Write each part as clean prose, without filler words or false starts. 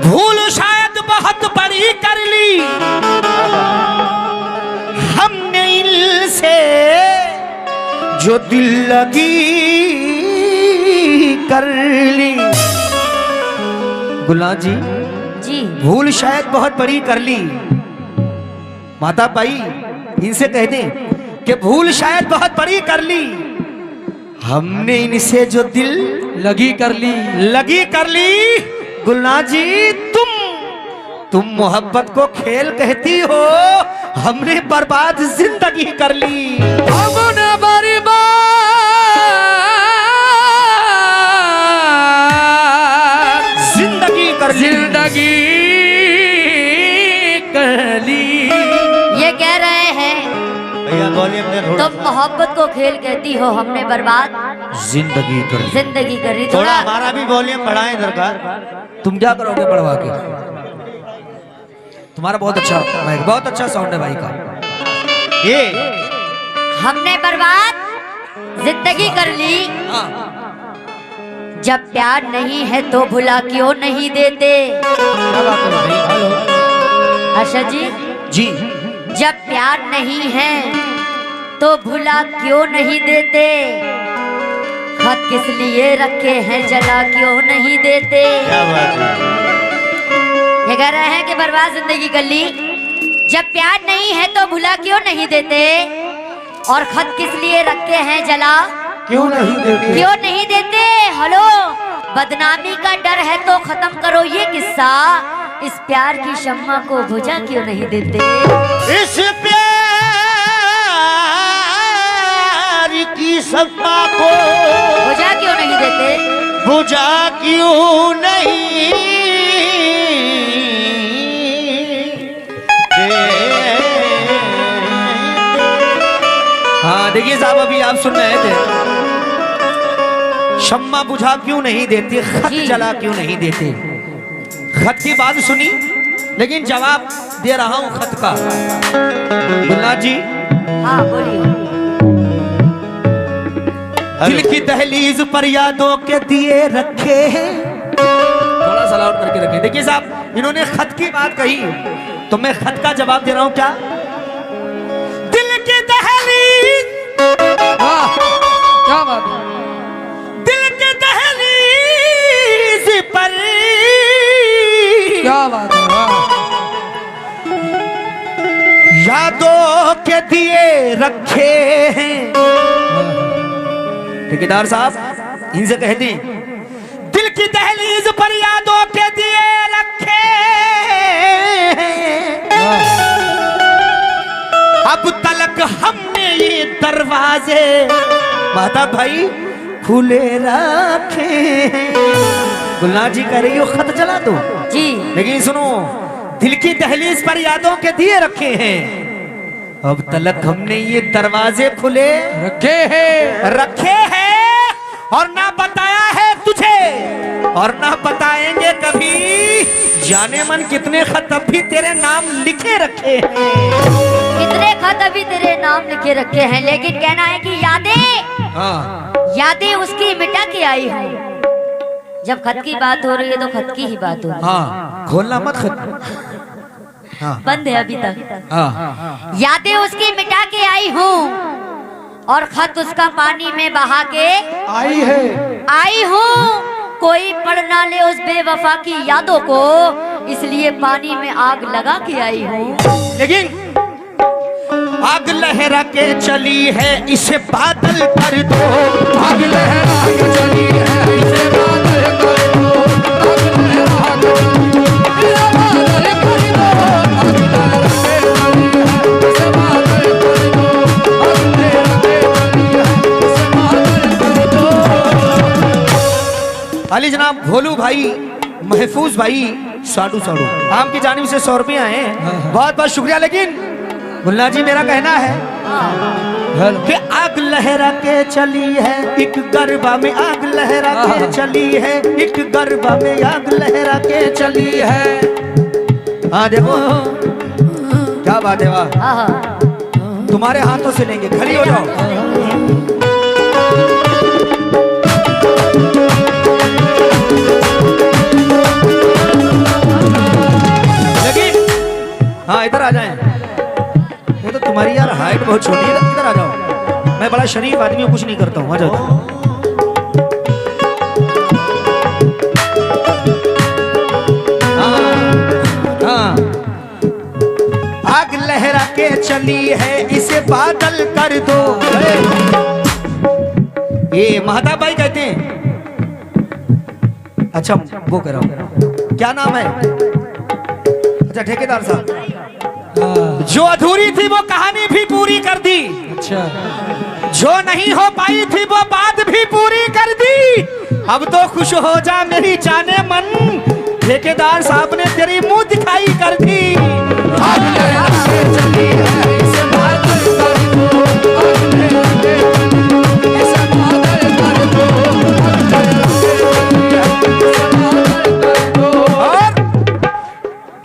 भूल शायद बहुत बड़ी कर ली हमने इनसे, जो दिल लगी कर ली। गुलाब जी जी भूल शायद बहुत बड़ी कर ली। माता बाई इनसे कह दें कि भूल शायद बहुत बड़ी कर ली हमने इनसे, जो दिल लगी कर ली। गुलनाज जी तुम मोहब्बत को खेल कहती हो, हमने बर्बाद जिंदगी कर ली। हमने बर्बाद जिंदगी कर ली। ये कह रहे हैं भैया बोलिए अपने थोड़ा तुम मोहब्बत को खेल कहती हो, हमने बर्बाद जिंदगी कर ली। जिंदगी करी। थोड़ा हमारा भी वॉल्यूम बढ़ाएं सरकार। तुम क्या करोगे बढ़वा के? तुम्हारा बहुत अच्छा माइक, बहुत अच्छा साउंड है भाई का। ये हमने बर्बाद जिंदगी कर ली। जब प्यार नहीं है तो भुला क्यों नहीं देते? आशा जी जी जब प्यार नहीं है तो भुला क्यों नहीं देते? खत किस लिए रखे हैं, जला क्यों नहीं देते? क्या बात है। ये कह रहे हैं कि बर्बाद जिंदगी कर ली। जब प्यार नहीं है तो भुला क्यों नहीं देते? और खत किस लिए रखे हैं, जला क्यों नहीं देते? क्यों नहीं देते? हेलो, बदनामी का डर है तो खत्म करो ये किस्सा। इस प्यार की शम्मा को बुझा क्यों नहीं देते? इस प्यार की शम्मा को बुझा क्यों नहीं देते? बुझा क्यों नहीं देते? हाँ देखिए साहब, अभी आप सुन रहे थे, शम्मा बुझा क्यों नहीं देते, खत जी। जला क्यों नहीं देते। खत की बात सुनी, लेकिन जवाब दे रहा हूं खत का। गुलनाज जी हाँ बोलिए। दिल की दहलीज पर यादों के दिए रखे हैं। थोड़ा सा लाउड करके रखें। देखिए साहब, इन्होंने खत की बात कही तो मैं खत का जवाब दे रहा हूं। क्या दिल की दहलीज, क्या बात है? दिल की दहलीज पर क्या बात है? यादों के दिए रखे हैं। ठेकेदार साहब इनसे कह दें, दिल की दहलीज पर यादों के दिए रखे हैं। अब तलक हमने ये दरवाजे माता भाई खुले रखे हैं। गुलनाज जी कह रही हो खत जला दो जी लेकिन सुनो, दिल की दहलीज पर यादों के दिए रखे हैं। अब तलक हमने ये दरवाजे खुले रखे हैं और ना बताया है तुझे और ना बताएंगे कभी। जाने मन कितने खत अब भी तेरे नाम लिखे रखे हैं। कितने खत अभी तेरे नाम लिखे रखे हैं, लेकिन कहना है कि यादें उसकी मिटा के आई हूँ। जब खत की बात हो रही है तो खत की ही बात हो रही है। हाँ खोलना मत खत। हाँ बंद है अभी तक। हाँ यादें उसकी मिटा के आई हूँ और खत उसका पानी में बहा के आई हूँ। कोई पढ़ ना ले उस बेवफा की यादों को, इसलिए पानी में आग लगा के आई हूँ। लेकिन आग लहरा के चली है, इसे बादल कर दो। आग लहरा के चली है, इसे बादल कर दो। आग लहरा के चली है, इसे बादल कर दो। आग लहरा के चली है, इसे बादल कर दो। आग लहरा के चली है, इसे बादल कर दो। अली जनाब भोलू भाई, महफूज भाई, साडू साडू आम की जानिब से 100 रुपये आए। बहुत बहुत शुक्रिया। लेकिन गुलनाज जी मेरा कहना है कि आग लहरा के चली है, एक गरबा में आग लहरा के चली है, एक गरबा में आग लहरा के चली है। हाँ देखो क्या बात है, वाह। तुम्हारे हाथों से लेंगे, खड़ी हो जाओ। इधर आ जाएं। ये तो तुम्हारी यार हाइट बहुत छोटी है, इधर आ जाओ। मैं बड़ा शरीफ आदमी हूँ, कुछ नहीं करता हूँ, आ जाओ। हाँ, आग लहरा के चली है इसे बादल कर दो। ये महता भाई कहते हैं। अच्छा वो कह रहा हूँ, क्या नाम है? अच्छा ठेकेदार साहब, जो अधूरी थी वो कहानी भी पूरी कर दी। अच्छा, जो नहीं हो पाई थी वो बात भी पूरी कर दी। अब तो खुश हो जा मेरी जाने मन, ठेकेदार साहब ने तेरी मुंह दिखाई कर दी। आग लहरा के चली है इसे बादल कर दो, आग लहरा के इसे बादल कर दो, आग लहरा के चली है इसे बादल कर दो। और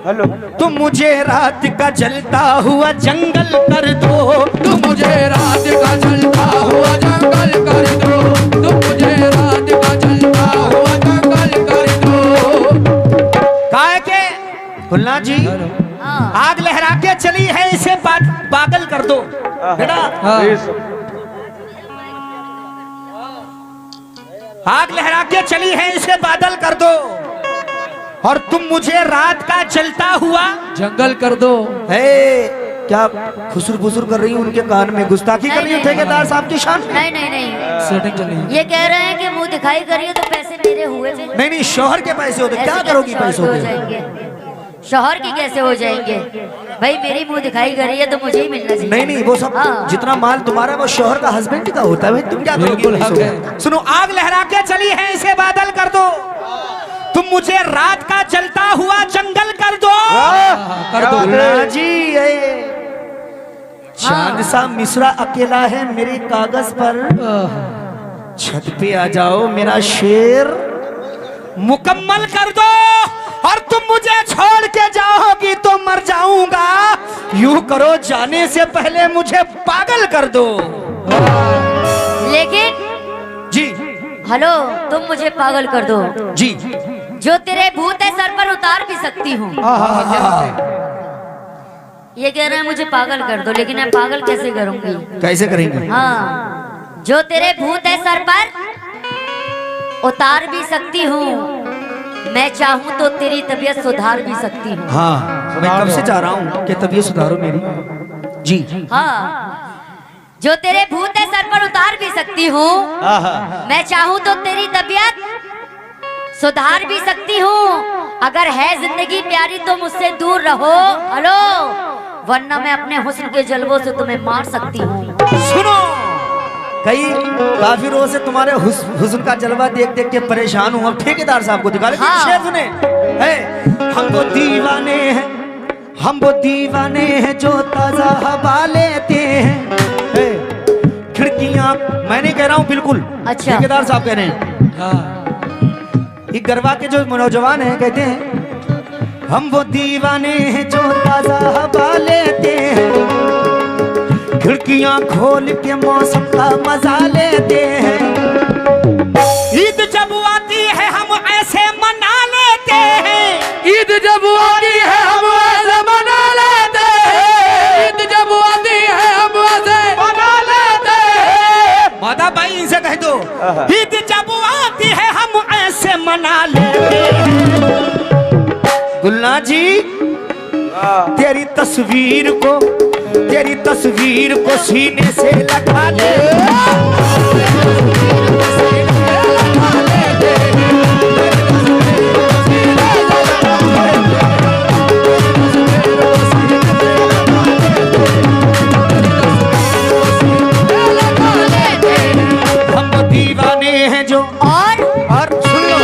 हेलो, तुम मुझे रात का जलता हुआ जंगल कर दो। तुम मुझे रात का जलता हुआ जंगल कर दो, तुम मुझे रात का जलता हुआ जंगल कर दो। काहे के खुलना जी, हाँ। आग लहरा के चली है इसे पागल कर दो। बेटा आग लहरा के चली है इसे बादल कर दो, और तुम मुझे रात का जलता हुआ जंगल कर दो। है। क्या खुसुर फुसुर कर रही हूँ उनके कान में, गुस्ताखी कर रही हूँ ठेकेदार साहब की शान में? नहीं नहीं नहीं, सेटिंग चल रही है। ये कह रहे हैं कि मुंह दिखाई करिए तो पैसे मेरे हुए थे। नहीं नहीं, शोहर के पैसे होते, क्या ऐसे करोगी कैसे पैसों शौहर के? हो जाएंगे? शौहर की कैसे हो जाएंगे भाई? मेरी मुंह दिखाई करी है तो मुझे ही मिलना चाहिए। नहीं नहीं, वो सब हाँ। जितना माल तुम्हारा है वो शोहर का हस्बैंड का होता है भाई, तुम क्या करोगी बिल्कुल पैसों हक के? है। सुनो, आग लहरा के चली है इसे बादल कर दो, तुम मुझे रात का जलता हुआ जंगल कर दो। कर दो। खुलना जी, ये चांद सा मिश्रा अकेला है मेरे कागज पर, छत पे आ जाओ मेरा शेर मुकम्मल कर दो, और तुम मुझे छोड़ के जाओगी तो मर जाऊंगा। यूं करो जाने से पहले मुझे पागल कर दो। लेकिन जी हेलो, तुम मुझे पागल कर दो। जी, जो तेरे भूत है सर पर उतार भी सकती हूँ। ये कह रहे हैं मुझे पागल कर दो, लेकिन मैं पागल कैसे करूंगी? कैसे करेंगे? हाँ, जो तेरे भूत है सर पर उतार भी सकती हूँ, मैं चाहूँ तो तेरी तबीयत सुधार भी सकती हूँ। हाँ, मैं कब से चाह रहा हूँ कि तबीयत सुधारो मेरी। जी हाँ, जो तेरे भूत है सर पर उतार भी सकती हूँ, मैं चाहूँ तो तेरी तबीयत सुधार भी सकती हूँ। अगर है जिंदगी प्यारी तो मुझसे दूर रहो, हेलो, वरना मैं अपने हुस्न के जलवों से तुम्हें मार सकती हूँ। सुनो, कई काफी रोज से तुम्हारे हुस्न का जलवा देख देख के परेशान हूँ। अब ठेकेदार साहब को दिखा लेकिन हाँ। शेर सुने, है हम वो दीवाने हैं, हम वो दीवाने हैं जो ताजा हवा लेते हैं। है, खिड़कियां, मैं नहीं कह रहा हूँ बिल्कुल, अच्छा। ठेकेदार साहब कह रहे हैं। हाँ। ये गरबा के जो नौजवान हैं कहते हैं हम वो दीवाने हैं जो ताजा हवा लेते हैं, खिड़कियां खोल के मौसम का मजा लेते हैं। ईद जब आती है हम ऐसे मना लेते हैं, ईद जब आती है हम ऐसे मना लेते हैं, ईद जब आती है हम ऐसे मना लेते हैं। माता भाई इनसे कह दो, ईद जब आती है हम ऐसे मना लेते हैं। गुलना जी, तेरी तस्वीर को सीने से लगा ले। हम वो दीवाने हैं जो, और सुन लो,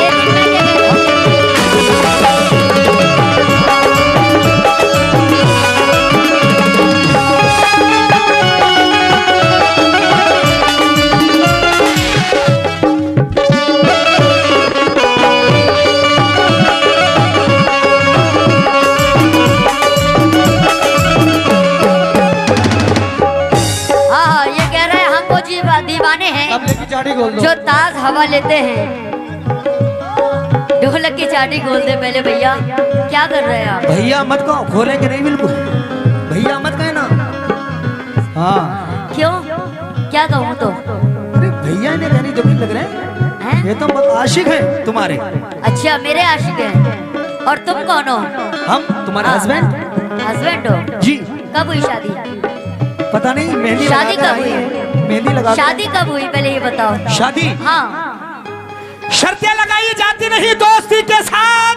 दीवाने हैं की चाटी खोल दो। जो ताज हवा लेते हैं। ढोलक की चाटी खोल दे पहले भैया, क्या कर रहे हैं आप? भैया मत कहो, खोलेंगे नहीं बिल्कुल। भैया मत कहना। हाँ क्यों, क्या कहूँ तो? अरे भैया ने कहनी जमीन लग रहे हैं, ये तो आशिक है तुम्हारे। अच्छा मेरे आशिक हैं। और तुम कौन हो? हम तुम्हारे हस्बैंड। हस्बैंड हो जी। कब हुई शादी? पता नहीं, मेहंदी शादी लगा कब कर आई हुई? है। मेहंदी लगा कर- शादी कब हुई पहले ये बताओ। शादी हाँ शर्तें लगाई जाती नहीं दोस्ती के साथ,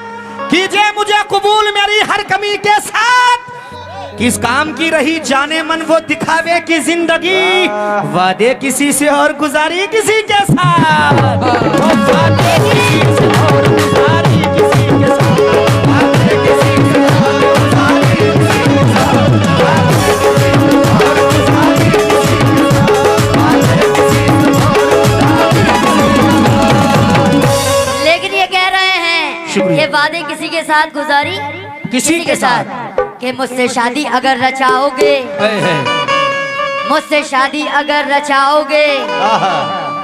कीजिए मुझे कबूल मेरी हर कमी के साथ। किस काम की रही जाने मन वो दिखावे की जिंदगी, वादे किसी से और गुजारी किसी के साथ। वो वादे किसी से और गुजारी किसी के साथ, वादे किसी से और गुजारी किसी के साथ, वादे किसी से और गुजारी किसी के साथ, वादे किसी से और गुजारी। लेकिन ये कह रहे हैं शुक्रिया। ये वादे किसी के साथ गुजारी किसी के साथ। कि मुझसे शादी अगर रचाओगे, मुझसे शादी अगर रचाओगे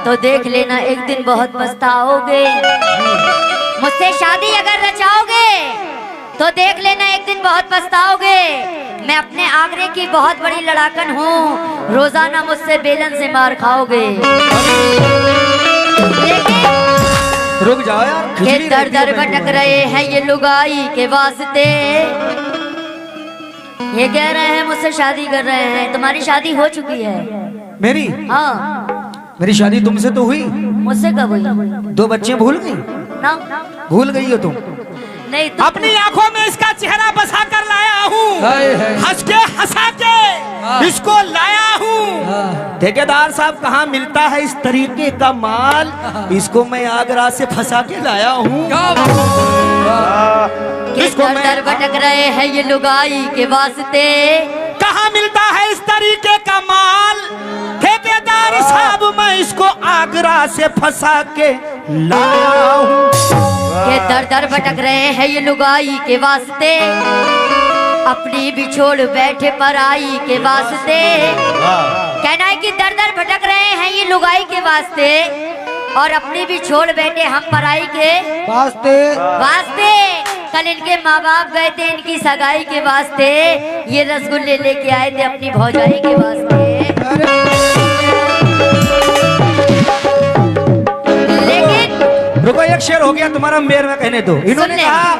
तो देख लेना एक दिन बहुत पछताओगे। मुझसे शादी अगर रचाओगे तो देख लेना एक दिन बहुत पछताओगे। मैं अपने आगरे की बहुत बड़ी लड़ाकन हूँ, रोजाना मुझसे बेलन से मार खाओगे। लेकिन रुक जाओ यार, के दर दर भटक रहे हैं ये लुगाई के वास्ते। ये कह रहे हैं मुझसे शादी कर रहे हैं। तुम्हारी शादी हो चुकी है? मेरी हाँ। मेरी शादी तुमसे तो हुई। मुझसे कब हुई? 2 बच्चे भूल गई? ना भूल गई हो तुम? नहीं तुम अपनी आंखों में इसका चेहरा बसा कर लाया हूँ, हंस के हंसा के इसको लाया हूँ। ठेकेदार साहब कहाँ मिलता है इस तरीके का माल, इसको मैं आगरा से फंसा के लाया हूँ। के दर दर भटक रहे हैं ये लुगाई के वास्ते। कहाँ मिलता है इस तरीके का माल, ठेकेदार साहब मैं इसको आगरा से फंसा के लाया हूँ। के दर दर भटक रहे हैं ये लुगाई के वास्ते, अपनी भी छोड़ बैठे पराई के वास्ते। कहना है कि दर दर भटक रहे हैं ये लुगाई के वास्ते और अपनी भी छोड़ बैठे हम पराई के वास्ते। कल इनके माँ बाप गए थे इनकी सगाई के वास्ते, ये रसगुल्ले लेके आए थे अपनी भौजाई के वास्ते। लेकिन रुको, एक शेर हो गया तुम्हारा, मेर में कहने दो। इन्होंने सुनने। कहा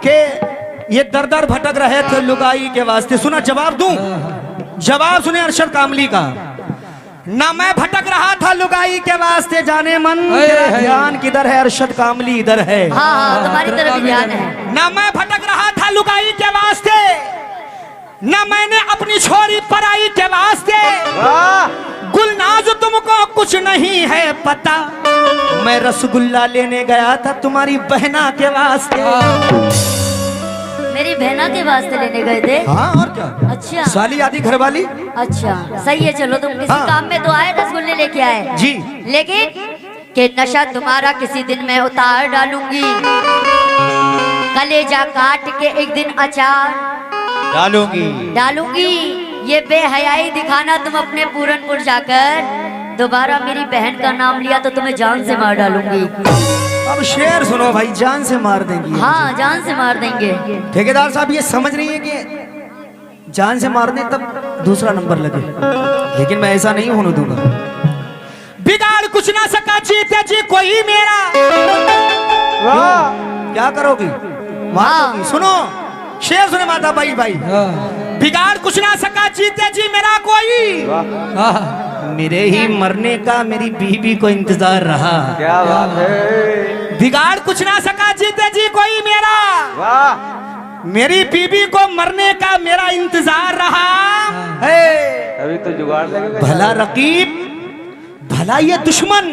कि ये दर दर भटक रहे थे लुगाई के वास्ते। सुना जवाब दूं? जवाब सुने अरशद कामली का। ना मैं भटक रहा था लुगाई के वास्ते जाने मन, तेरा ध्यान किधर है अरशद कामली इधर है। हाँ हाँ तुम्हारी तरफ भी ध्यान है। ना मैं भटक रहा था लुगाई के वास्ते, ना मैंने अपनी छोरी पराई के वास्ते। गुलनाज तुमको कुछ नहीं है पता, मैं रसगुल्ला लेने गया था तुम्हारी बहना के वास्ते। मेरी बहना के वास्ते लेने गए थे? हाँ और क्या। अच्छा साली आदि घर वाली। अच्छा सही है, चलो तुम किसी हाँ। काम में तो आए रसगुल्ले लेके आए जी। लेकिन कि नशा तुम्हारा किसी दिन मैं उतार डालूंगी, कलेजा काट के एक दिन अचार डालूंगी। ये बेहयाई दिखाना तुम अपने पूरनपुर जाकर, दोबारा मेरी बहन का नाम लिया तो तुम्हें जान से मार डालूंगी। अब शेर सुनो भाई, जान से मार देंगी। हाँ जान से मार देंगे। ठेकेदार साहब ये समझ रही है कि जान से मार दे तब दूसरा नंबर लगे, लेकिन मैं ऐसा नहीं होने दूंगा। बिगाड़ कुछ ना सका जीते जी कोई मेरा। क्या करोगी? मारोगी? सुनो शेर सुने माता भाई भाई। बिगाड़ कुछ ना सका जीते जी मेरा कोई, मेरे ही मरने का मेरी बीवी को इंतजार रहा। क्या बात है। बिगाड़ कुछ ना सका जीते जी कोई मेरा, मेरी बीवी को मरने का मेरा इंतजार रहा है। अभी तो जुगाड़ लगेगा। भला रकीब भला ये दुश्मन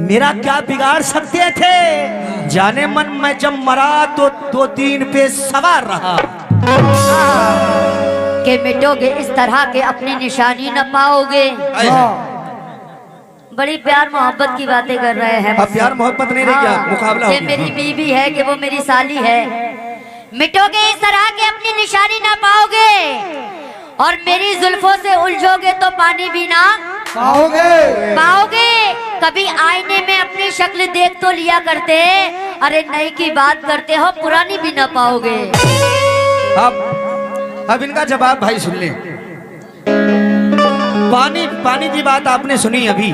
मेरा क्या बिगाड़ सकते थे, जाने मन मैं जब मरा तो 2-3 पे सवार रहा। के मिटोगे इस तरह के अपनी निशानी न पाओगे। बड़ी प्यार मोहब्बत की बातें कर रहे हैं। अब प्यार मोहब्बत नहीं रही क्या, मुकाबला हो ये गया। मेरी बीवी है कि वो मेरी साली है। मिटोगे इस तरह के अपनी निशानी ना पाओगे और मेरी जुल्फों से उलझोगे तो पानी भी ना पाओगे। कभी आईने में अपनी शक्ल देख तो लिया करते, अरे नई की बात करते हो पुरानी भी ना पाओगे। अब अब इनका जवाब भाई सुन ले। पानी पानी की बात आपने सुनी अभी,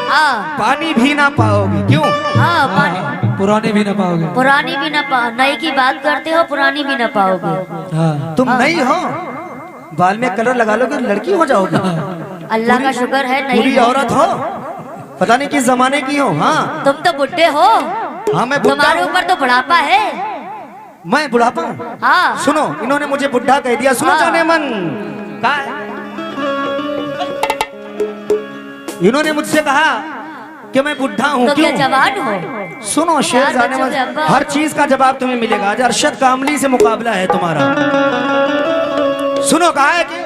हाँ पानी भी ना पाओगे। क्यों? हाँ पानी पुराने भी ना पाओगे। पुरानी भी ना पा नई की बात करते हो, पुरानी भी ना पाओगे। हाँ तुम नहीं हो, बाल में कलर लगा लोगे लड़की हो जाओगे। अल्लाह का शुक्र है पूरी नहीं हो। औरत हो, पता नहीं किस जमाने की हो। हाँ तुम तो बुढ़े हो, हाँ मैं बुढ़ा तुम्हारे हूँ। ऊपर तो बुढ़ापा है। मैं बुढ़ापा हूँ? हाँ सुनो, इन्होंने मुझे बुढ़ा कह दिया। सुनो हाँ। जाने मन, इन्होंने मुझसे कहा कि मैं बुढ़ा हूँ। तो क्या क्यों? जवान हो? सुनो शेर यार जाने बच्चों मन, के अब्बा। हर चीज का जवाब तुम्हें मिलेगा। आज अरशद कामली से मुकाबला है तुम्हारा। सुनो, कहा है कि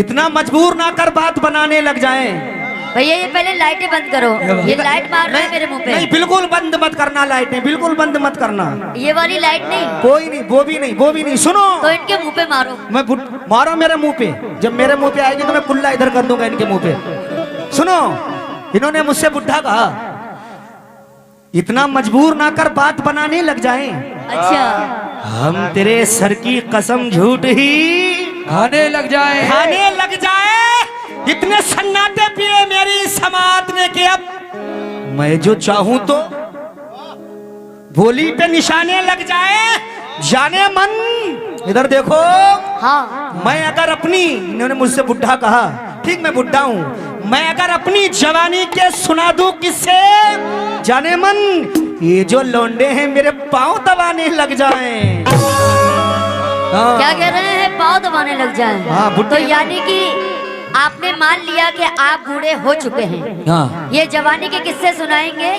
इतना मजबूर ना कर बात बनाने लग जाएं। भैया ये पहले लाइटें बंद करो, ये लाइट मार रहा है मेरे मुंह नहीं, पे। बिल्कुल बंद मत करना लाइटें, बिल्कुल बंद मत करना। ये वाली लाइट नहीं, कोई नहीं, वो भी नहीं, वो भी नहीं। सुनो, तो इनके मुंह पे मारो। मैं मारो मेरे मुंह पे। जब मेरे मुंह पे आएगी तो मैं कुल्ला इधर कर दूंगा इनके मुंह पे। सुनो, इन्होंने मुझसे बुढ़ा कहा, इतना मजबूर ना कर बात बनाने लग जाएं। अच्छा हम तेरे सर की कसम झूठ ही खाने लग जाए। खाने लग जाए। इतने सन्नाटे पिए मेरी समात ने कि अब मैं जो चाहूं तो बोली पे निशाने लग जाए। जाने मन, इधर देखो। हाँ मैं अगर अपनी, इन्होंने मुझसे बुढ़ा कहा, ठीक मैं बुढ़ा हूं, मैं अगर अपनी जवानी के सुना दूं किससे, जाने मन ये जो लौंडे हैं मेरे पांव दबाने लग जाएं। हाँ। क्या कह रहे हैं? पाँव दबाने लग जाए। हाँ, बुढ़े तो यानी कि आपने मान लिया कि आप बूढ़े हो चुके हैं। हाँ। ये जवानी के किस्से सुनाएंगे,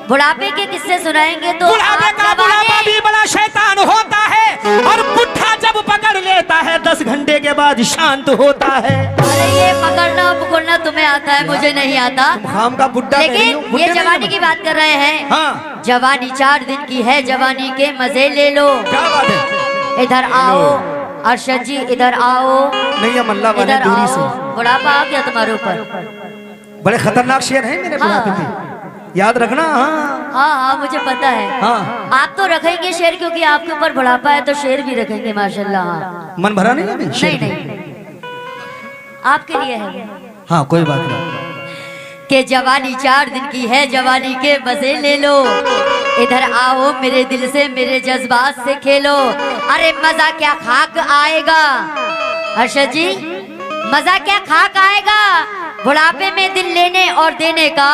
बुढ़ापे के किस्से सुनाएंगे, तो बुढ़ापे आप का बुढ़ापा जवानी- भी बड़ा शैतान होता है, और बुढ़ा जब पकड़ लेता है 10 घंटे के बाद शांत होता है। अरे ये पकड़ना पकड़ना तुम्हें आता है, मुझे नहीं आता। खाम का बुढ़ा कह रही हूँ, लेकिन बुढ़े ये नहीं जवानी हो। की बात कर रहे हैं। हाँ, जवानी 4 दिन की है, जवानी के मजे ले लो। क्या बात है। इधर आओ अरशद जी, इधर आओ, नहीं है मल्ला वाले इधर दूरी आओ। से। बुढ़ापा आ गया तुम्हारे ऊपर। बड़े खतरनाक शेर हैं मेरे हाँ। बुढ़ापे पे, याद रखना। हाँ हाँ हाँ मुझे पता है। हाँ। आप तो रखेंगे शेर, क्योंकि आपके ऊपर बुढ़ापा है, तो शेर भी रखेंगे माशाल्लाह। हाँ। मन भरा नहीं है अभी शेर नहीं में? नहीं, आपके लिए है हाँ कोई बात नहीं। कि जवानी 4 दिन की है, जवानी के मजे ले लो। इधर आओ मेरे दिल से, मेरे जज्बात से खेलो। अरे मजा क्या खाक आएगा अरशद जी, मजा क्या खाक आएगा बुढ़ापे में दिल लेने और देने का।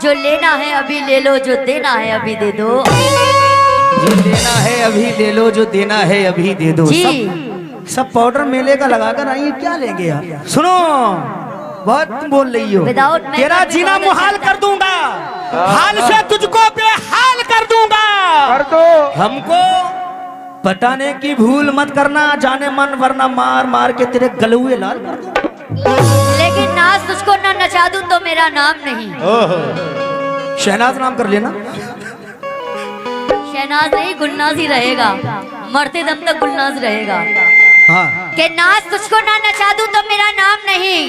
जो लेना है अभी ले लो, जो देना है अभी दे दो। जो देना है अभी ले लो, जो देना है अभी दे दो। जी। सब पाउडर मेले का लगाकर आइए, क्या लेंगे यार। सुनो, बहुत तुम बोल रही हो। Without makeup तेरा भी जीना बहुत मुहाल अच्छा कर दूंगा, हाल से तुझको बेहाल कर दूंगा। कर दो। हमको पटाने की भूल मत करना जाने मन, वरना मार मार के तेरे गलुए लाल कर दूंगा। लेकिन नाच तुझको ना नचा दूं तो मेरा नाम नहीं। शहनाज नाम कर लेना। शहनाज नहीं, गुलनाज ही रहेगा, मरते दम तक गुलनाज रहेगा। हाँ, कि नाच तुझको ना नचा दूं तो मेरा नाम नहीं,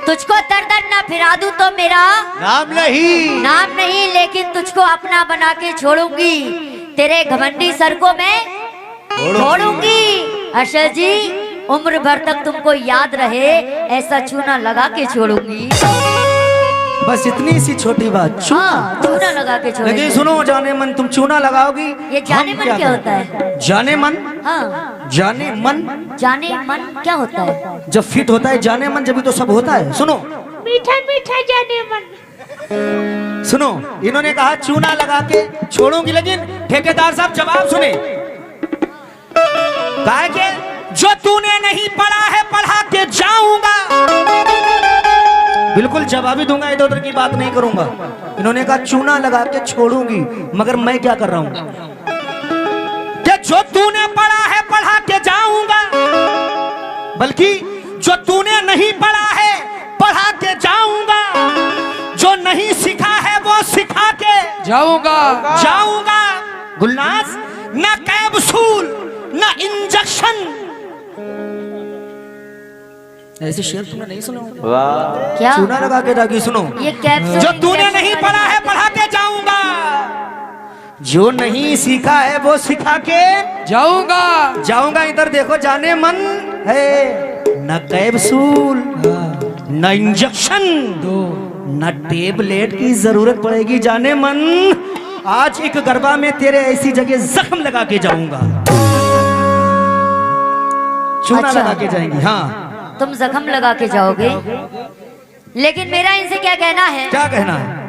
तुझको दर दर ना फिरा दूं तो मेरा नाम नहीं। नाम नहीं। लेकिन तुझको अपना बना के छोड़ूंगी, तेरे घमंडी सर को मैं छोड़ूंगी। अरशद जी उम्र भर तक तुमको याद रहे, ऐसा चूना लगा के छोड़ूंगी। बस इतनी सी छोटी बात, हाँ चूना लगा के लेकिन छोड़ूंगी। सुनो जाने मन, तुम चूना लगाओगी। ये जाने हम मन क्या करें? होता है? जाने मन, हाँ जाने मन जाने मन क्या होता है? जब फिट होता है जाने मन, जब तो सब होता है। सुनो मीठा मीठा जाने मन। सुनो, इन्होंने कहा चूना लगा के छोड़ूंगी, लेकिन ठेकेदार साहब जवाब सुने। कहा कि जो तूने नहीं पढ़ा है पढ़ा के जाऊंगा। बिल्कुल जवाबी दूंगा, इधर उधर की बात नहीं करूंगा। इन्होंने कहा चूना लगा के छोड़ूंगी, मगर मैं क्या कर रहा हूं कि जो तूने पढ़ा है पढ़ा के जाऊंगा, बल्कि जो तूने नहीं पढ़ा है पढ़ा के जाऊंगा, जो नहीं सीखा है वो सिखा के जाऊंगा। जाऊंगा। गुलनाज, ना कैप्सूल ना इंजेक्शन, ऐसे शेर तुमने नहीं सुना होगा। वाह। क्या चूना लगा के जागी। सुनो, ये कैप्सूल जो तूने इंजेक्शन नहीं वाली पढ़ा है बात पढ़ा के जाऊंगा, जो नहीं सीखा है वो सिखा के जाऊंगा। जाऊंगा। इधर देखो, जाने मन है न कैप्सूल न इंजेक्शन न टेबलेट की जरूरत पड़ेगी, जाने मन। आज एक गरबा में तेरे ऐसी जगह जख्म लगा के जाऊंगा, चूना अच्छा। लगा के जाएंगी। हाँ, तुम जख्म लगा के जाओगे, लेकिन मेरा इनसे क्या कहना है क्या कहना है?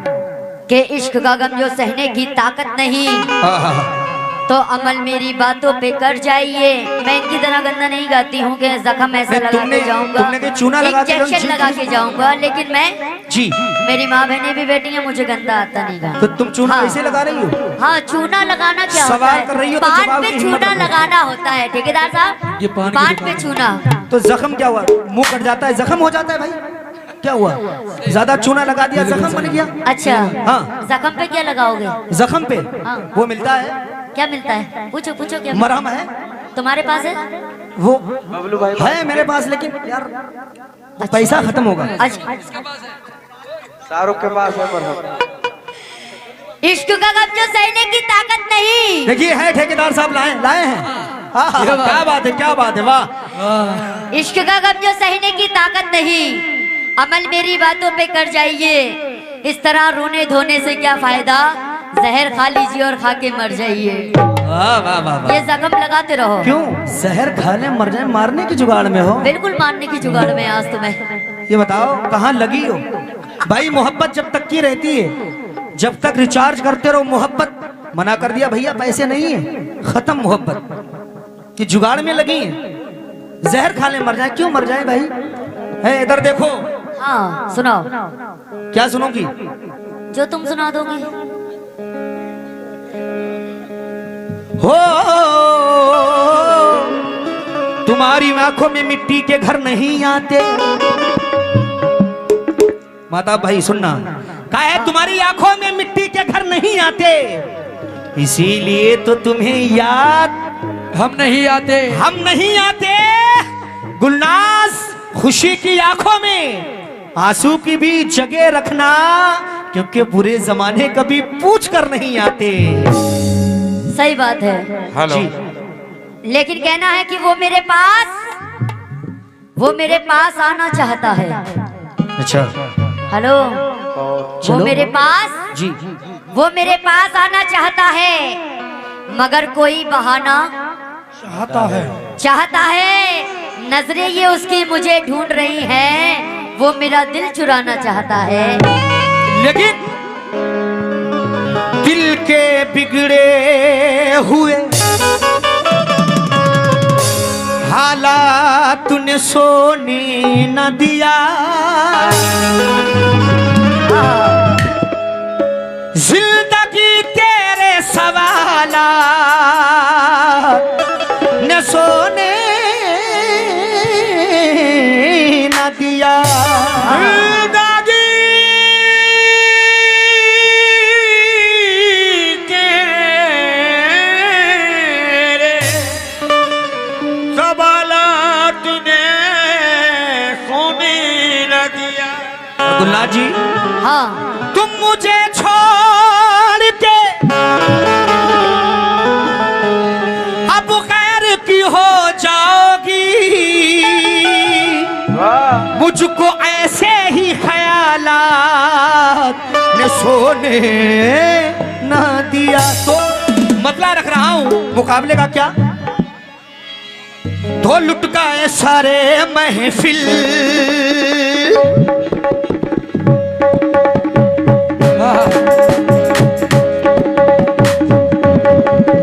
कि इश्क का गम जो सहने की ताकत नहीं, हाँ। तो अमल मेरी बातों पे कर जाइए। मैं इनकी तरह गंदा नहीं गाती हूँ कि जख्म ऐसा लगा के जाऊंगा, तुमने के चूना लगा के इंजेक्शन लगा के जाऊंगा, लेकिन मैं जी, मेरी माँ बहनें भी बेटी हैं, मुझे गंदा आता नहीं गाना। तो तुम चूना हाँ। कैसे लगा रही हो? हाँ, चूना लगाना क्या होता सवाल है? कर रही हो तो पान जवाब पे की हिम्मत चूना रखो। लगाना होता है ठेकेदार साहब, ये पान की पान दुकान पे चूना। तो जख्म क्या हुआ? मुंह कट जाता है, जख्म हो जाता है भाई, क्या हुआ? ज्यादा चूना लगा दिया, जख्म बन गया। अच्छा, हाँ। जख्म पे क्या लगाओगे? जख्म पे हाँ। वो मिलता है, क्या मिलता है? पूछो पूछो, क्या मरहम है, तुम्हारे पास है? वो बबलू भाई है मेरे पास, लेकिन यार वो पैसा खत्म होगा। अच्छा, शाहरुख के पास है, पर इश्क का गम जो सहने की ताकत नहीं। देखिए, है ठेकेदार साहब, लाए हैं। हाँ, हाँ, क्या बात है, क्या बात है, वाह। इश्क का गम जो सहने की ताकत नहीं, अमल मेरी बातों पे कर जाइए। इस तरह रोने धोने से क्या फायदा, जहर खा लीजिए और खा के मर जाइए। वाह वाह वाह। ये जख्म लगाते रहो। क्यों? जहर खा ले मर जाए, मारने की जुगाड़ में हो? बिल्कुल मारने की जुगाड़ में आज तुम्हें। ये बताओ कहाँ लगी हो भाई? मोहब्बत जब तक की रहती है, जब तक रिचार्ज करते रहो मोहब्बत। मना कर दिया भैया, पैसे नहीं है, खत्म मोहब्बत की जुगाड़ में लगी है। जहर खा ले मर जाए, क्यों मर जाए भाई? है, इधर देखो। हाँ, सुनाओ। क्या सुनोगी? जो तुम सुना दोगे। हो तुम्हारी आंखों में मिट्टी के घर नहीं आते। माता भाई सुनना, क्या है? तुम्हारी आंखों में मिट्टी के घर नहीं आते, इसीलिए तो तुम्हें याद हम नहीं आते। हम नहीं आते। गुलनाज, खुशी की आंखों में आंसू की भी जगह रखना, क्योंकि बुरे जमाने कभी पूछ कर नहीं आते। सही बात है, हेलो। लेकिन कहना है कि वो मेरे पास आना चाहता है। अच्छा, हेलो, वो मेरे पास, जी, वो मेरे पास आना चाहता है, मगर कोई बहाना चाहता है। नजरें ये उसकी मुझे ढूंढ रही हैं, वो मेरा दिल चुराना चाहता है। लेकिन दिल के बिगड़े हुए हालात तूने सोने न दिया। जिंदगी तेरे सवालात न सोने न दिया। गुलनाज जी, हाँ, तुम मुझे छोड़ के अब खैर की हो जाओगी, मुझको ऐसे ही ख्यालात ने सोने ना दिया। तो मतला रख रहा हूं, मुकाबले का क्या? तो लुट गए सारे महफिल